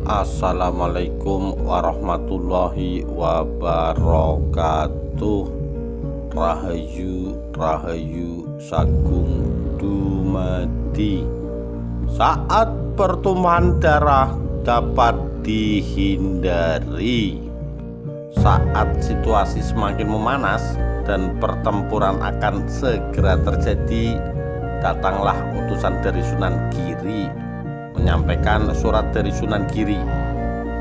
Assalamualaikum warahmatullahi wabarakatuh. Rahayu Rahayu Sagung dumadi. Saat pertumpahan darah dapat dihindari, saat situasi semakin memanas dan pertempuran akan segera terjadi, datanglah utusan dari Sunan Giri menyampaikan surat dari Sunan Giri.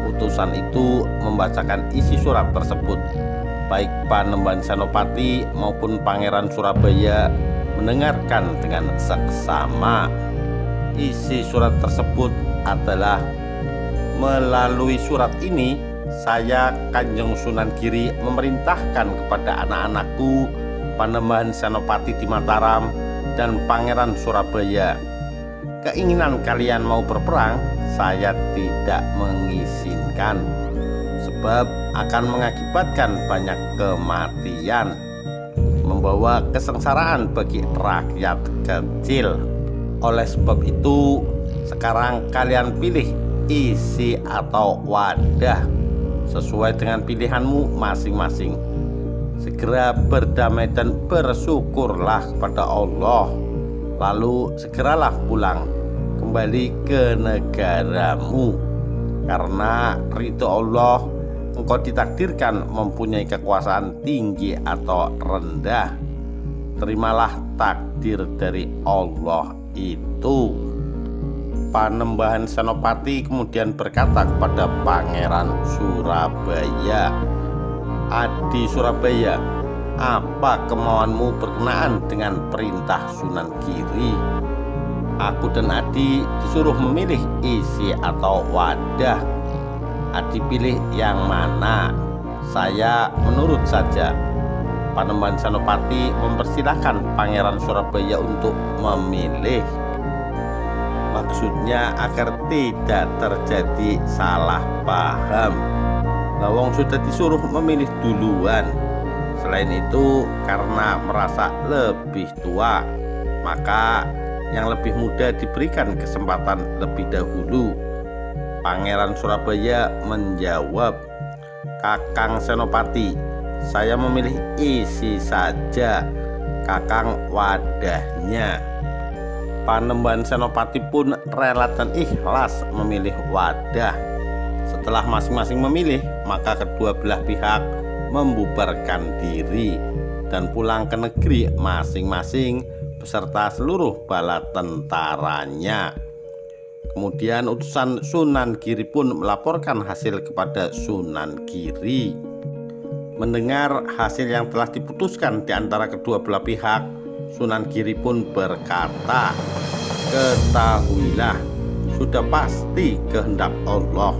Utusan itu membacakan isi surat tersebut. Baik Panembahan Senopati maupun Pangeran Surabaya mendengarkan dengan seksama. Isi surat tersebut adalah, melalui surat ini saya Kanjeng Sunan Giri memerintahkan kepada anak-anakku Panembahan Senopati di Mataram dan Pangeran Surabaya, keinginan kalian mau berperang saya tidak mengizinkan, sebab akan mengakibatkan banyak kematian, membawa kesengsaraan bagi rakyat kecil. Oleh sebab itu, sekarang kalian pilih isi atau wadah sesuai dengan pilihanmu masing-masing. Segera berdamai dan bersyukurlah kepada Allah, lalu segeralah pulang kembali ke negaramu, karena ridho Allah engkau ditakdirkan mempunyai kekuasaan tinggi atau rendah. Terimalah takdir dari Allah itu. Panembahan Senopati kemudian berkata kepada Pangeran Surabaya, "Adi Surabaya, apa kemauanmu berkenaan dengan perintah Sunan Giri? Aku dan Adi disuruh memilih isi atau wadah. Adi pilih yang mana? Saya menurut saja." Panembahan Senopati mempersilahkan Pangeran Surabaya untuk memilih. Maksudnya agar tidak terjadi salah paham. Lawang sudah disuruh memilih duluan. Selain itu, karena merasa lebih tua, maka yang lebih muda diberikan kesempatan lebih dahulu. Pangeran Surabaya menjawab, "Kakang Senopati, saya memilih isi saja, Kakang wadahnya." Panembahan Senopati pun rela dan ikhlas memilih wadah. Setelah masing-masing memilih, maka kedua belah pihak membubarkan diri dan pulang ke negeri masing-masing beserta seluruh bala tentaranya. Kemudian utusan Sunan Giri pun melaporkan hasil kepada Sunan Giri. Mendengar hasil yang telah diputuskan di antara kedua belah pihak, Sunan Giri pun berkata, "Ketahuilah, sudah pasti kehendak Allah.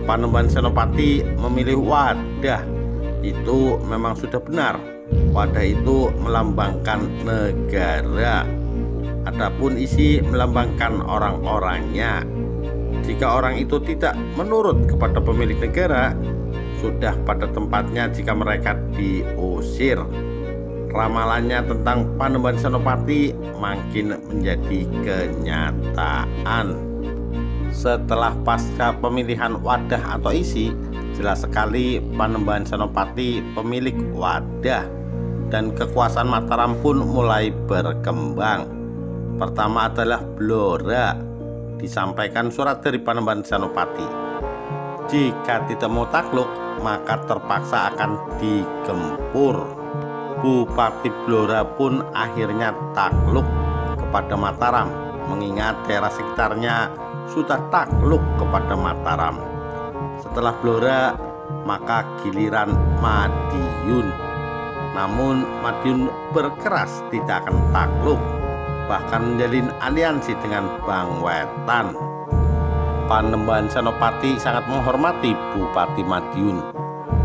Panembahan Senopati memilih wadah itu memang sudah benar. Wadah itu melambangkan negara. Adapun isi melambangkan orang-orangnya. Jika orang itu tidak menurut kepada pemilik negara, sudah pada tempatnya jika mereka diusir. Ramalannya tentang Panembahan Senopati makin menjadi kenyataan. Setelah pasca pemilihan wadah atau isi, jelas sekali Panembahan Senopati pemilik wadah, dan kekuasaan Mataram pun mulai berkembang. Pertama adalah Blora. Disampaikan surat dari Panembahan Senopati. Jika tidak mau takluk, maka terpaksa akan digempur. Bupati Blora pun akhirnya takluk kepada Mataram, mengingat daerah sekitarnya sudah takluk kepada Mataram. Setelah Blora, maka giliran Madiun. Namun Madiun berkeras tidak akan takluk, bahkan menjalin aliansi dengan Bangwetan. Panembahan Senopati sangat menghormati Bupati Madiun.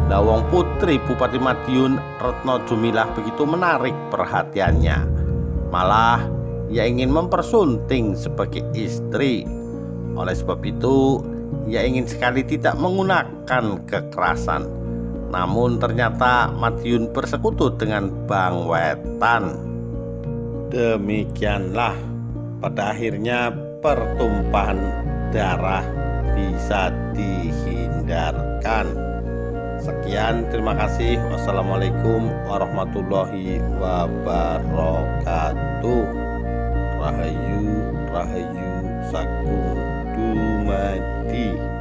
Lawang putri Bupati Madiun, Retno Jumilah, begitu menarik perhatiannya. Malah ia ingin mempersunting sebagai istri. Oleh sebab itu, ia ingin sekali tidak menggunakan kekerasan. Namun ternyata Madiun bersekutu dengan Bangwetan. Demikianlah pada akhirnya pertumpahan darah bisa dihindarkan. Sekian, terima kasih. Wassalamualaikum warahmatullahi wabarakatuh. Rahayu, Rahayu Sagung Dumadi.